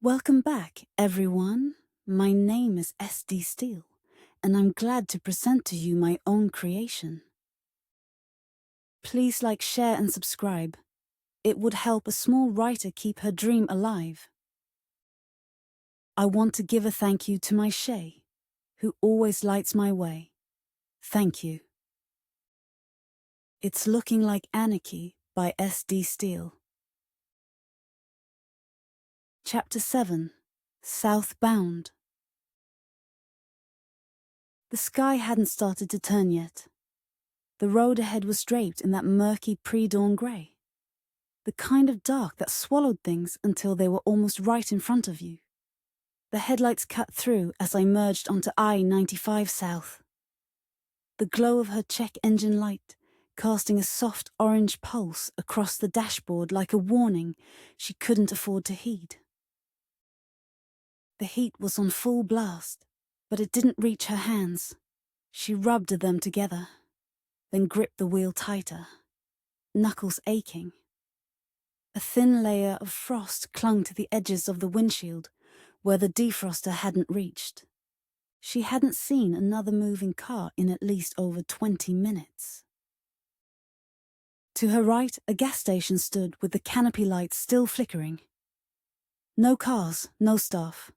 Welcome back, everyone. My name is S.D Steele, and I'm glad to present to you my own creation. Please like, share, and subscribe. It would help a small writer keep her dream alive. I want to give a thank you to my Shay, who always lights my way. Thank you. It's looking like Anarchy by S.D Steele. Chapter 7. Southbound. The sky hadn't started to turn yet. The road ahead was draped in that murky pre-dawn grey. The kind of dark that swallowed things until they were almost right in front of you. The headlights cut through as I merged onto I-95 South. The glow of her check engine light, casting a soft orange pulse across the dashboard like a warning she couldn't afford to heed. The heat was on full blast, but it didn't reach her hands. She rubbed them together, then gripped the wheel tighter, knuckles aching. A thin layer of frost clung to the edges of the windshield, where the defroster hadn't reached. She hadn't seen another moving car in at least over 20 minutes. To her right, a gas station stood with the canopy lights still flickering. No cars, no staff.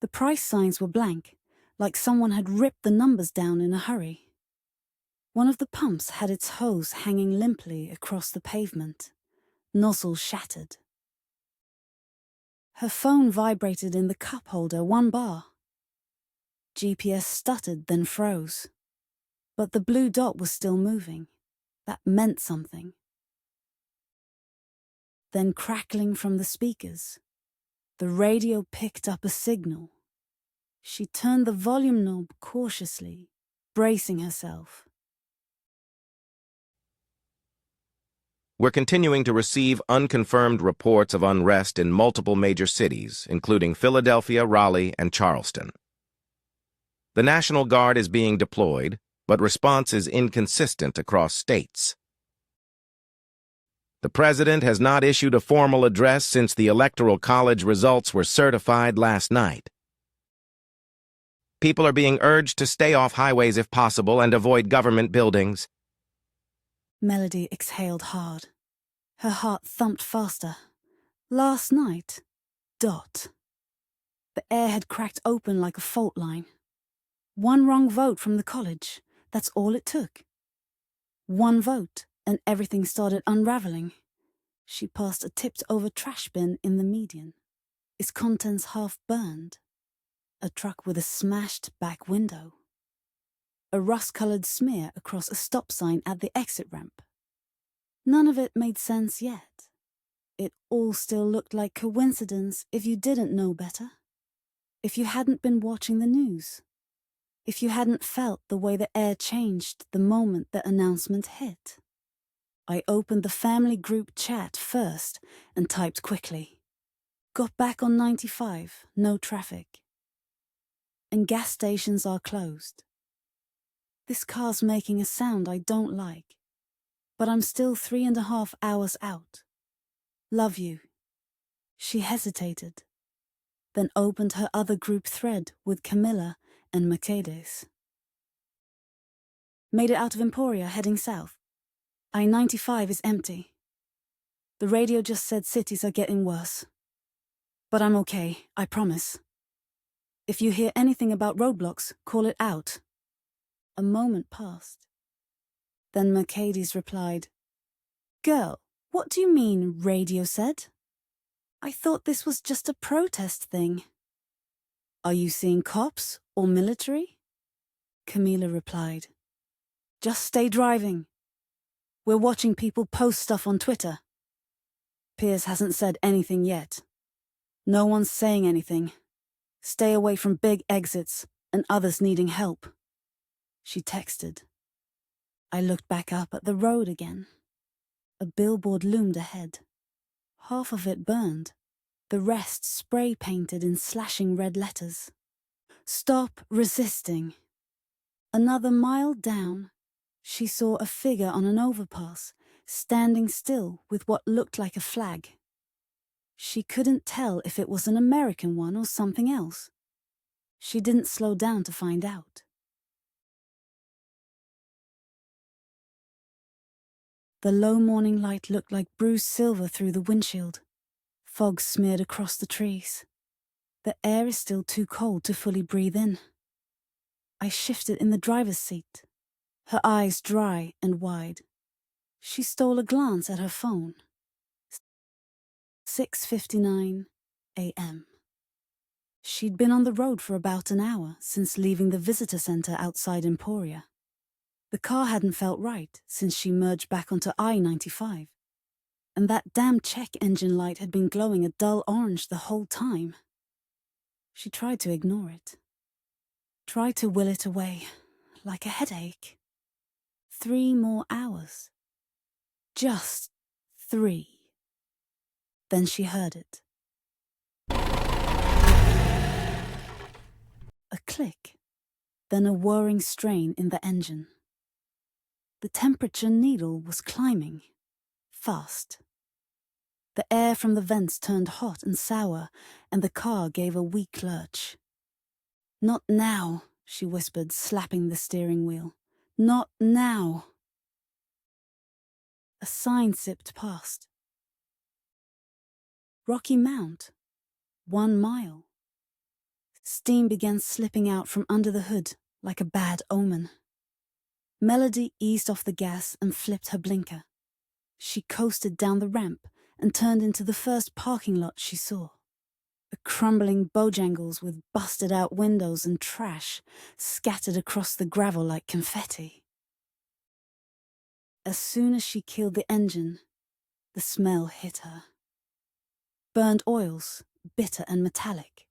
The price signs were blank, like someone had ripped the numbers down in a hurry. One of the pumps had its hose hanging limply across the pavement, nozzle shattered. Her phone vibrated in the cup holder 1 bar. GPS stuttered, then froze. But the blue dot was still moving. That meant something. Then crackling from the speakers, the radio picked up a signal. She turned the volume knob cautiously, bracing herself. We're continuing to receive unconfirmed reports of unrest in multiple major cities, including Philadelphia, Raleigh, and Charleston. The National Guard is being deployed, but response is inconsistent across states. The President has not issued a formal address since the Electoral College results were certified last night. People are being urged to stay off highways if possible and avoid government buildings. Melody exhaled hard. Her heart thumped faster. Last night, dot. The air had cracked open like a fault line. One wrong vote from the college, that's all it took. One vote, and everything started unraveling. She passed a tipped-over trash bin in the median, its contents half burned. A truck with a smashed back window. A rust-colored smear across a stop sign at the exit ramp. None of it made sense yet. It all still looked like coincidence if you didn't know better. If you hadn't been watching the news. If you hadn't felt the way the air changed the moment the announcement hit. I opened the family group chat first and typed quickly. Got back on 95, no traffic. And gas stations are closed. This car's making a sound I don't like, but I'm still 3.5 hours out. Love you. She hesitated, then opened her other group thread with Camilla and Mercedes. Made it out of Emporia heading south. I-95 is empty. The radio just said cities are getting worse. But I'm okay, I promise. If you hear anything about roadblocks, call it out. A moment passed. Then Mercedes replied, Girl, what do you mean, radio said? I thought this was just a protest thing. Are you seeing cops or military? Camila replied, Just stay driving. We're watching people post stuff on Twitter. Piers hasn't said anything yet. No one's saying anything. Stay away from big exits and others needing help. She texted. I looked back up at the road again. A billboard loomed ahead. Half of it burned, the rest spray-painted in slashing red letters. Stop resisting. Another mile down, she saw a figure on an overpass, standing still with what looked like a flag. She couldn't tell if it was an American one or something else. She didn't slow down to find out. The low morning light looked like bruised silver through the windshield. Fog smeared across the trees. The air is still too cold to fully breathe in. I shifted in the driver's seat, her eyes dry and wide. She stole a glance at her phone. 6:59 a.m. She'd been on the road for about an hour since leaving the visitor center outside Emporia. The car hadn't felt right since she merged back onto I-95. And that damn check engine light had been glowing a dull orange the whole time. She tried to ignore it. Tried to will it away, like a headache. 3 more hours. Just 3. Then she heard it. A click, then a whirring strain in the engine. The temperature needle was climbing, fast. The air from the vents turned hot and sour, and the car gave a weak lurch. "Not now," she whispered, slapping the steering wheel. "Not now." A sign zipped past. Rocky Mount, 1 mile. Steam began slipping out from under the hood like a bad omen. Melody eased off the gas and flipped her blinker. She coasted down the ramp and turned into the first parking lot she saw. A crumbling Bojangles with busted-out windows and trash scattered across the gravel like confetti. As soon as she killed the engine, the smell hit her. Burned oils, bitter and metallic.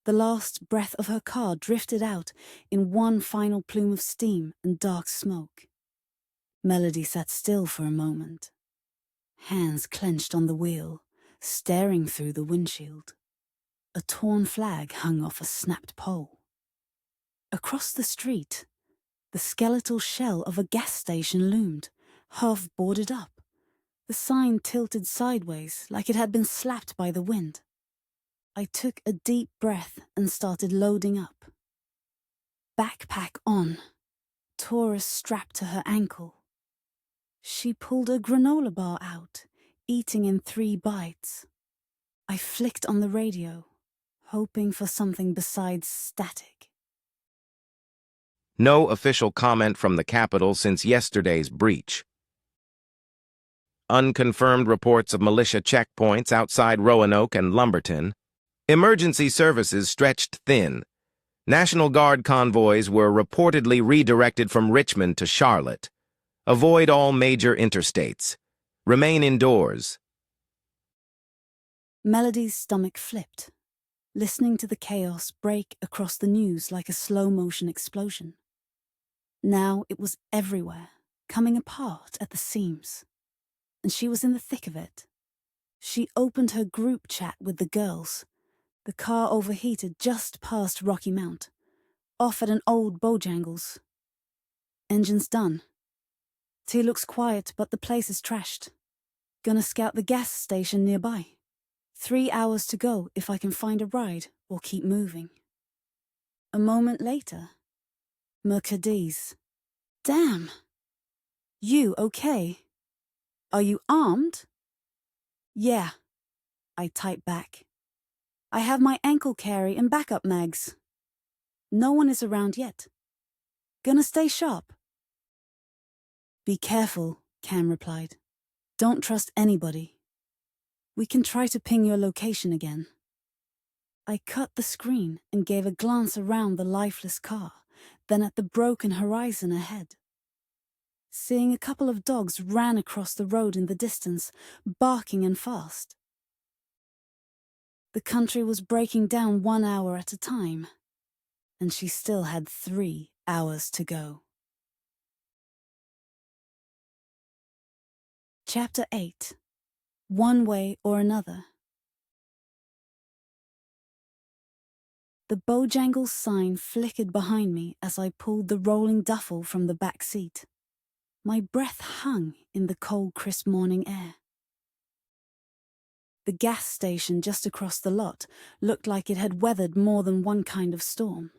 The last breath of her car drifted out in one final plume of steam and dark smoke. Melody sat still for a moment, hands clenched on the wheel, staring through the windshield. A torn flag hung off a snapped pole. Across the street, the skeletal shell of a gas station loomed, half boarded up. The sign tilted sideways like it had been slapped by the wind. I took a deep breath and started loading up. Backpack on, Taurus strapped to her ankle. She pulled a granola bar out, eating in 3 bites. I flicked on the radio, hoping for something besides static. No official comment from the Capitol since yesterday's breach. Unconfirmed reports of militia checkpoints outside Roanoke and Lumberton. Emergency services stretched thin. National Guard convoys were reportedly redirected from Richmond to Charlotte. Avoid all major interstates. Remain indoors. Melody's stomach flipped, listening to the chaos break across the news like a slow-motion explosion. Now it was everywhere, coming apart at the seams. And she was in the thick of it. She opened her group chat with the girls. The car overheated just past Rocky Mount, off at an old Bojangles. Engine's done. Tea looks quiet, but the place is trashed. Gonna scout the gas station nearby. 3 hours to go if I can find a ride or keep moving. A moment later, Mercedes. "Damn! You okay? Are you armed?" "Yeah," I typed back. "I have my ankle carry and backup mags. No one is around yet. Gonna stay sharp." "Be careful," Cam replied. "Don't trust anybody. We can try to ping your location again." I cut the screen and gave a glance around the lifeless car, then at the broken horizon ahead. Seeing a couple of dogs ran across the road in the distance, barking and fast. The country was breaking down 1 hour at a time, and she still had 3 hours to go. Chapter 8. One Way or Another. The Bojangles sign flickered behind me as I pulled the rolling duffel from the back seat. My breath hung in the cold, crisp morning air. The gas station just across the lot looked like it had weathered more than one kind of storm.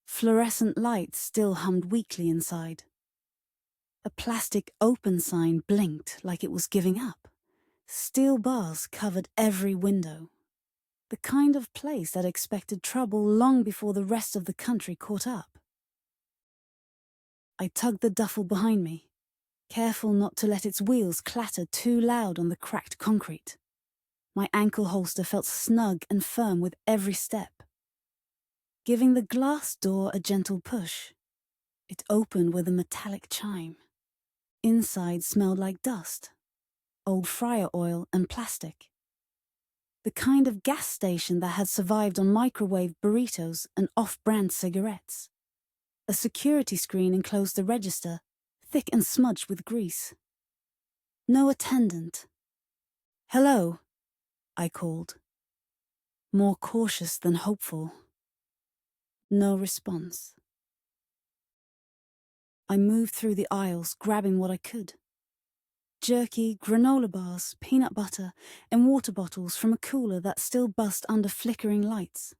Fluorescent lights still hummed weakly inside. A plastic open sign blinked like it was giving up. Steel bars covered every window. The kind of place that expected trouble long before the rest of the country caught up. I tugged the duffel behind me, careful not to let its wheels clatter too loud on the cracked concrete. My ankle holster felt snug and firm with every step. Giving the glass door a gentle push, it opened with a metallic chime. Inside smelled like dust, old fryer oil and plastic. The kind of gas station that had survived on microwave burritos and off-brand cigarettes. A security screen enclosed the register, thick and smudged with grease. No attendant. "Hello," I called, more cautious than hopeful. No response. I moved through the aisles, grabbing what I could. Jerky, granola bars, peanut butter, and water bottles from a cooler that still buzzed under flickering lights.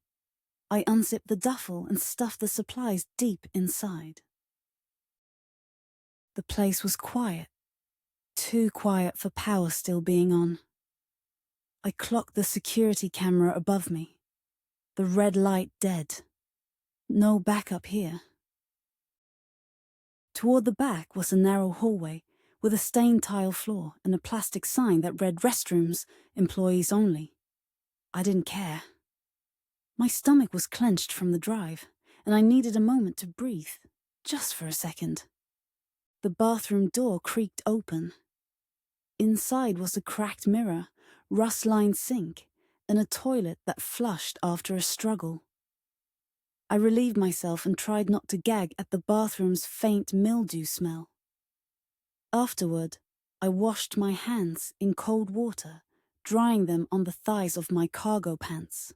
I unzipped the duffel and stuffed the supplies deep inside. The place was quiet, too quiet for power still being on. I clocked the security camera above me. The red light dead. No backup here. Toward the back was a narrow hallway with a stained tile floor and a plastic sign that read "Restrooms, employees only." I didn't care. My stomach was clenched from the drive, and I needed a moment to breathe, just for a second. The bathroom door creaked open. Inside was a cracked mirror, rust-lined sink, and a toilet that flushed after a struggle. I relieved myself and tried not to gag at the bathroom's faint mildew smell. Afterward, I washed my hands in cold water, drying them on the thighs of my cargo pants.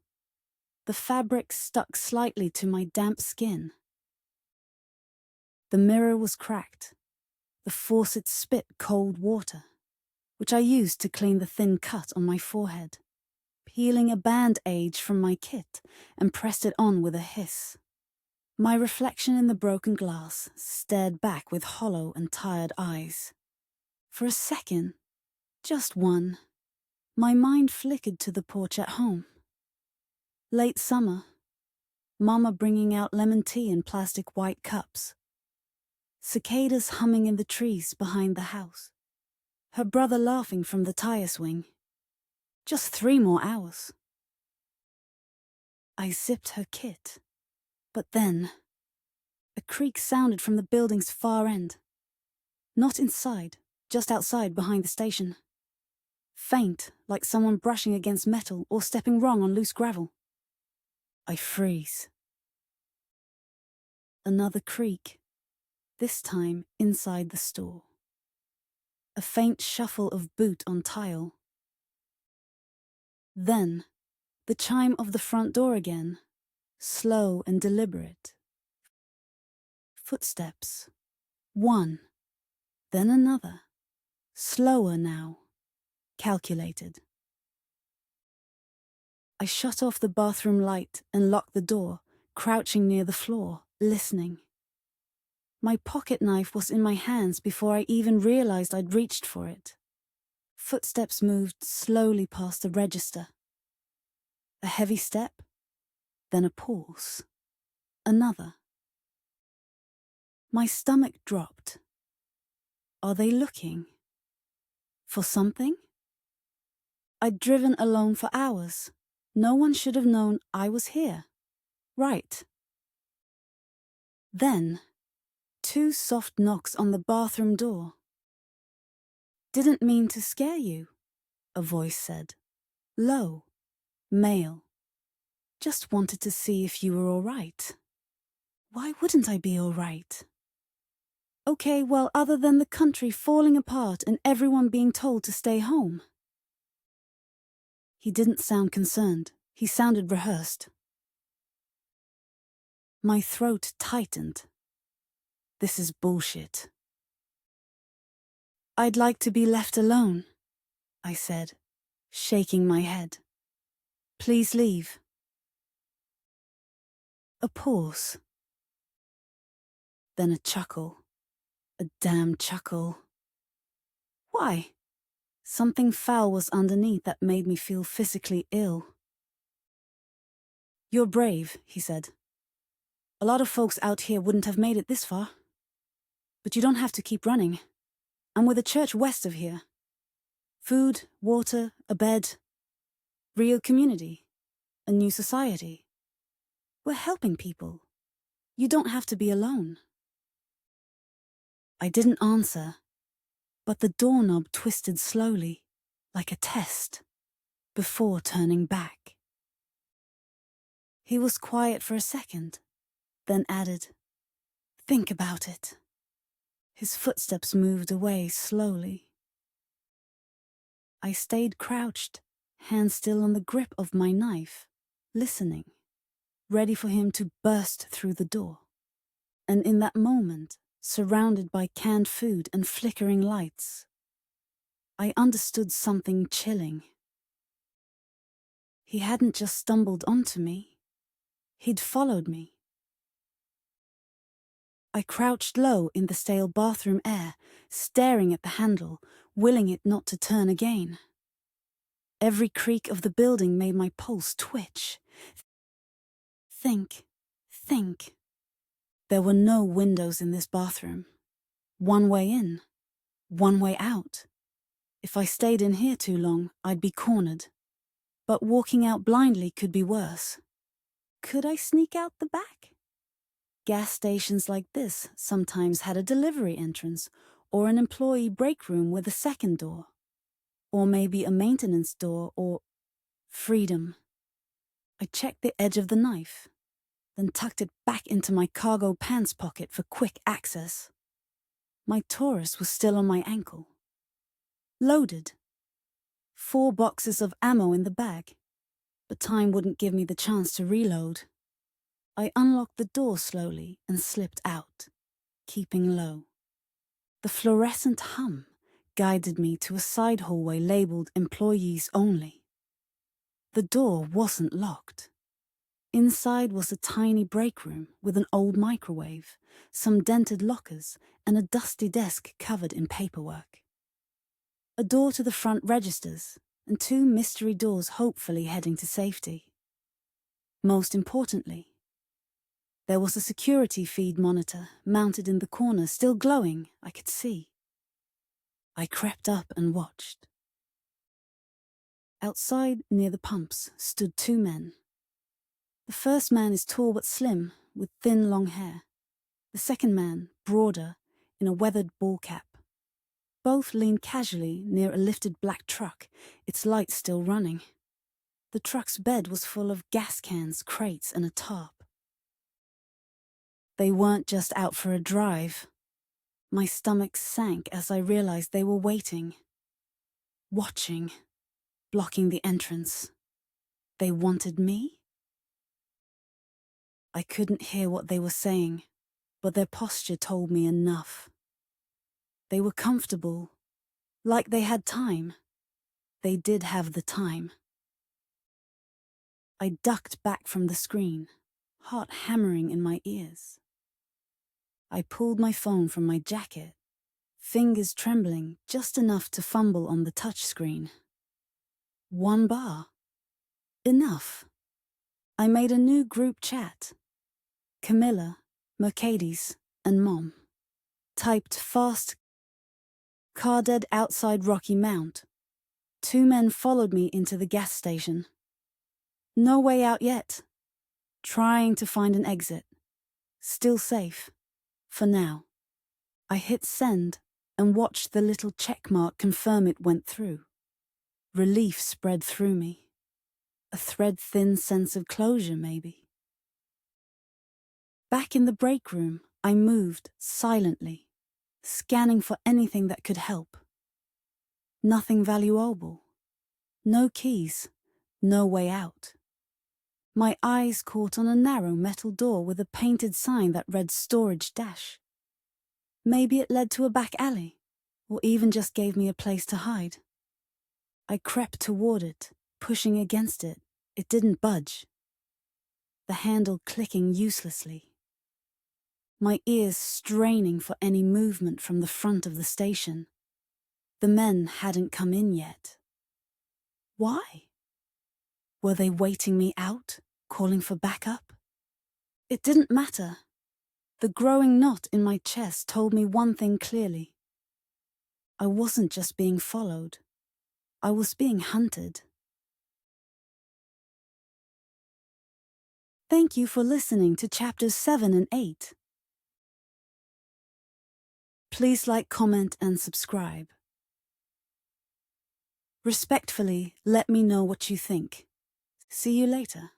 The fabric stuck slightly to my damp skin. The mirror was cracked. The faucet spit cold water, which I used to clean the thin cut on my forehead, peeling a band-aid from my kit and pressed it on with a hiss. My reflection in the broken glass stared back with hollow and tired eyes. For a second, just one, my mind flickered to the porch at home. Late summer, Mama bringing out lemon tea in plastic white cups. Cicadas humming in the trees behind the house. Her brother laughing from the tire swing. Just 3 more hours. I zipped her kit, but then a creak sounded from the building's far end. Not inside, just outside behind the station. Faint, like someone brushing against metal or stepping wrong on loose gravel. I freeze. Another creak, this time inside the store. A faint shuffle of boot on tile. Then, the chime of the front door again, slow and deliberate. Footsteps. One, then another, slower now, calculated. I shut off the bathroom light and locked the door, crouching near the floor, listening. My pocket knife was in my hands before I even realized I'd reached for it. Footsteps moved slowly past the register. A heavy step, then a pause. Another. My stomach dropped. Are they looking? For something? I'd driven alone for hours. No one should have known I was here. Right. Then, 2 soft knocks on the bathroom door. "Didn't mean to scare you," a voice said. Low, male. "Just wanted to see if you were all right." Why wouldn't I be all right? Okay, well, other than the country falling apart and everyone being told to stay home. He didn't sound concerned. He sounded rehearsed. My throat tightened. This is bullshit. "I'd like to be left alone," I said, shaking my head. Please leave. A pause. Then a chuckle. A damn chuckle. Why? Something foul was underneath that made me feel physically ill. You're brave, he said. A lot of folks out here wouldn't have made it this far. But you don't have to keep running. I'm with a church west of here. Food, water, a bed. Real community. A new society. We're helping people. You don't have to be alone. I didn't answer, but the doorknob twisted slowly, like a test, before turning back. He was quiet for a second, then added, "Think about it." His footsteps moved away slowly. I stayed crouched, hand still on the grip of my knife, listening, ready for him to burst through the door. And in that moment, surrounded by canned food and flickering lights, I understood something chilling. He hadn't just stumbled onto me. He'd followed me. I crouched low in the stale bathroom air, staring at the handle, willing it not to turn again. Every creak of the building made my pulse twitch. Think. There were no windows in this bathroom. One way in, one way out. If I stayed in here too long, I'd be cornered. But walking out blindly could be worse. Could I sneak out the back? Gas stations like this sometimes had a delivery entrance or an employee break room with a second door. Or maybe a maintenance door or freedom. I checked the edge of the knife, then tucked it back into my cargo pants pocket for quick access. My Taurus was still on my ankle. Loaded. 4 boxes of ammo in the bag, but time wouldn't give me the chance to reload. I unlocked the door slowly and slipped out, keeping low. The fluorescent hum guided me to a side hallway labeled Employees Only. The door wasn't locked. Inside was a tiny break room with an old microwave, some dented lockers, and a dusty desk covered in paperwork. A door to the front registers, and 2 mystery doors hopefully heading to safety. Most importantly, there was a security feed monitor mounted in the corner, still glowing, I could see. I crept up and watched. Outside, near the pumps, stood 2 men. The first man is tall but slim, with thin long hair. The second man, broader, in a weathered ball cap. Both leaned casually near a lifted black truck, its lights still running. The truck's bed was full of gas cans, crates, and a tarp. They weren't just out for a drive. My stomach sank as I realized they were waiting. Watching. Blocking the entrance. They wanted me? I couldn't hear what they were saying, but their posture told me enough. They were comfortable, like they had time. They did have the time. I ducked back from the screen, heart hammering in my ears. I pulled my phone from my jacket, fingers trembling just enough to fumble on the touchscreen. 1 bar. Enough. I made a new group chat. Camilla, Mercedes, and Mom. Typed fast, "Car dead outside Rocky Mount. 2 men followed me into the gas station. No way out yet. Trying to find an exit. Still safe. For now." I hit send and watched the little checkmark confirm it went through. Relief spread through me. A thread-thin sense of closure, maybe. Back in the break room, I moved silently, scanning for anything that could help. Nothing valuable. No keys. No way out. My eyes caught on a narrow metal door with a painted sign that read Storage Dash. Maybe it led to a back alley, or even just gave me a place to hide. I crept toward it, pushing against it. It didn't budge. The handle clicking uselessly. My ears straining for any movement from the front of the station. The men hadn't come in yet. Why? Were they waiting me out, calling for backup? It didn't matter. The growing knot in my chest told me one thing clearly. I wasn't just being followed. I was being hunted. Thank you for listening to chapters 7 and 8. Please like, comment, and subscribe. Respectfully, let me know what you think. See you later.